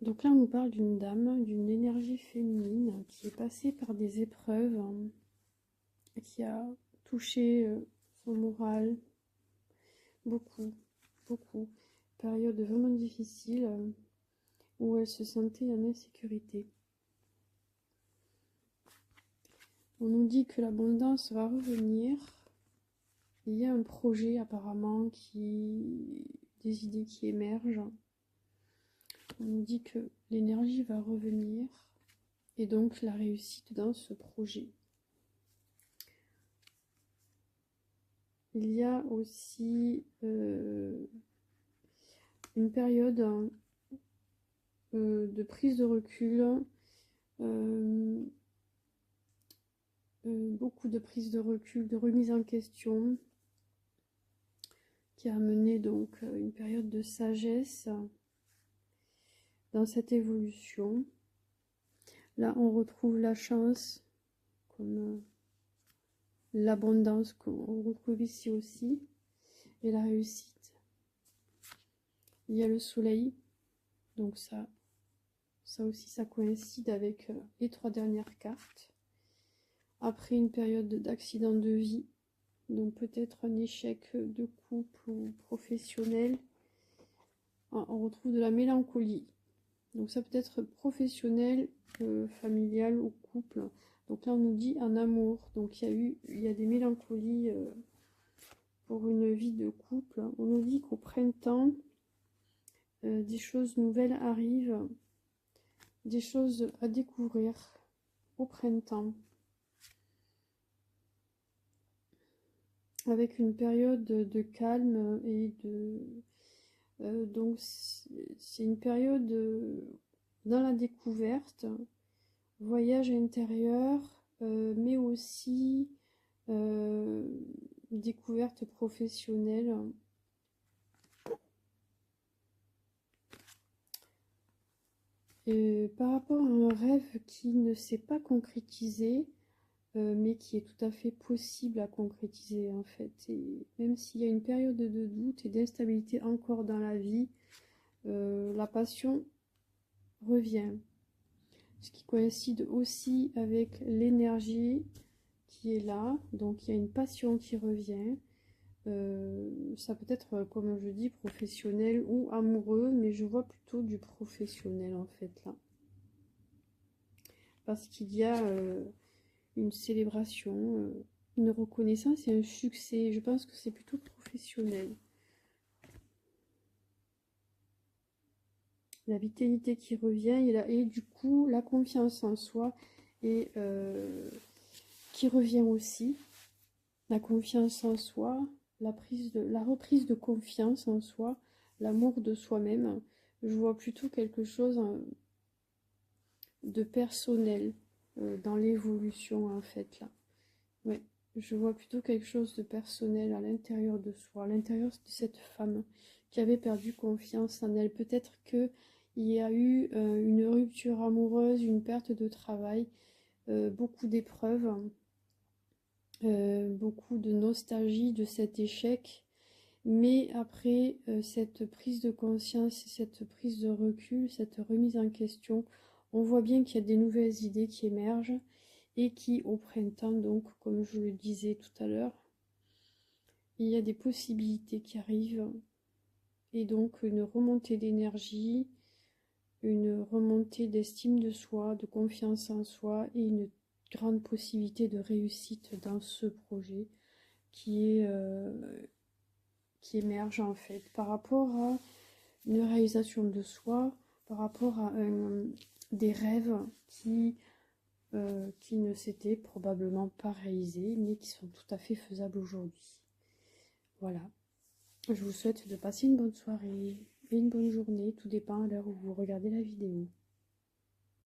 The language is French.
Donc là, on nous parle d'une dame, d'une énergie féminine qui est passée par des épreuves, qui a touché son moral, beaucoup, beaucoup. Période vraiment difficile où elle se sentait en insécurité. On nous dit que l'abondance va revenir. Il y a un projet apparemment des idées qui émergent. On nous dit que l'énergie va revenir et donc la réussite dans ce projet. Il y a aussi une période de prise de recul, beaucoup de prise de recul, de remise en question, qui a amené donc une période de sagesse dans cette évolution. Là, on retrouve la chance, comme l'abondance qu'on retrouve ici aussi, et la réussite. Il y a le soleil, donc ça aussi, ça coïncide avec les 3 dernières cartes. Après une période d'accident de vie, donc peut-être un échec de couple ou professionnel, on retrouve de la mélancolie. Donc ça peut être professionnel, familial ou couple. Donc là on nous dit en amour. Donc il y a des mélancolies pour une vie de couple. On nous dit qu'au printemps, des choses nouvelles arrivent, des choses à découvrir au printemps. Avec une période de calme et donc c'est une période dans la découverte, voyage intérieur, mais aussi découverte professionnelle. Par rapport à un rêve qui ne s'est pas concrétisé, mais qui est tout à fait possible à concrétiser en fait. Et même s'il y a une période de doute et d'instabilité encore dans la vie, la passion revient. Ce qui coïncide aussi avec l'énergie qui est là. Donc il y a une passion qui revient. Ça peut être, comme je dis, professionnel ou amoureux, mais je vois plutôt du professionnel en fait là. Parce qu'il y a une célébration, une reconnaissance et un succès. Je pense que c'est plutôt professionnel. La vitalité qui revient et du coup la confiance en soi et qui revient aussi. La confiance en soi, la reprise de confiance en soi, l'amour de soi-même. Je vois plutôt quelque chose de personnel dans l'évolution en fait là. Ouais, je vois plutôt quelque chose de personnel à l'intérieur de soi, à l'intérieur de cette femme qui avait perdu confiance en elle. Peut-être qu'il y a eu une rupture amoureuse, une perte de travail, beaucoup d'épreuves, beaucoup de nostalgie de cet échec. Mais après cette prise de conscience, cette prise de recul, cette remise en question, on voit bien qu'il y a des nouvelles idées qui émergent et qui, au printemps, donc, comme je le disais tout à l'heure, il y a des possibilités qui arrivent et donc une remontée d'énergie, une remontée d'estime de soi, de confiance en soi et une grande possibilité de réussite dans ce projet qui émerge en fait par rapport à une réalisation de soi, par rapport à des rêves qui ne s'étaient probablement pas réalisés, mais qui sont tout à fait faisables aujourd'hui. Voilà. Je vous souhaite de passer une bonne soirée et une bonne journée, tout dépend à l'heure où vous regardez la vidéo.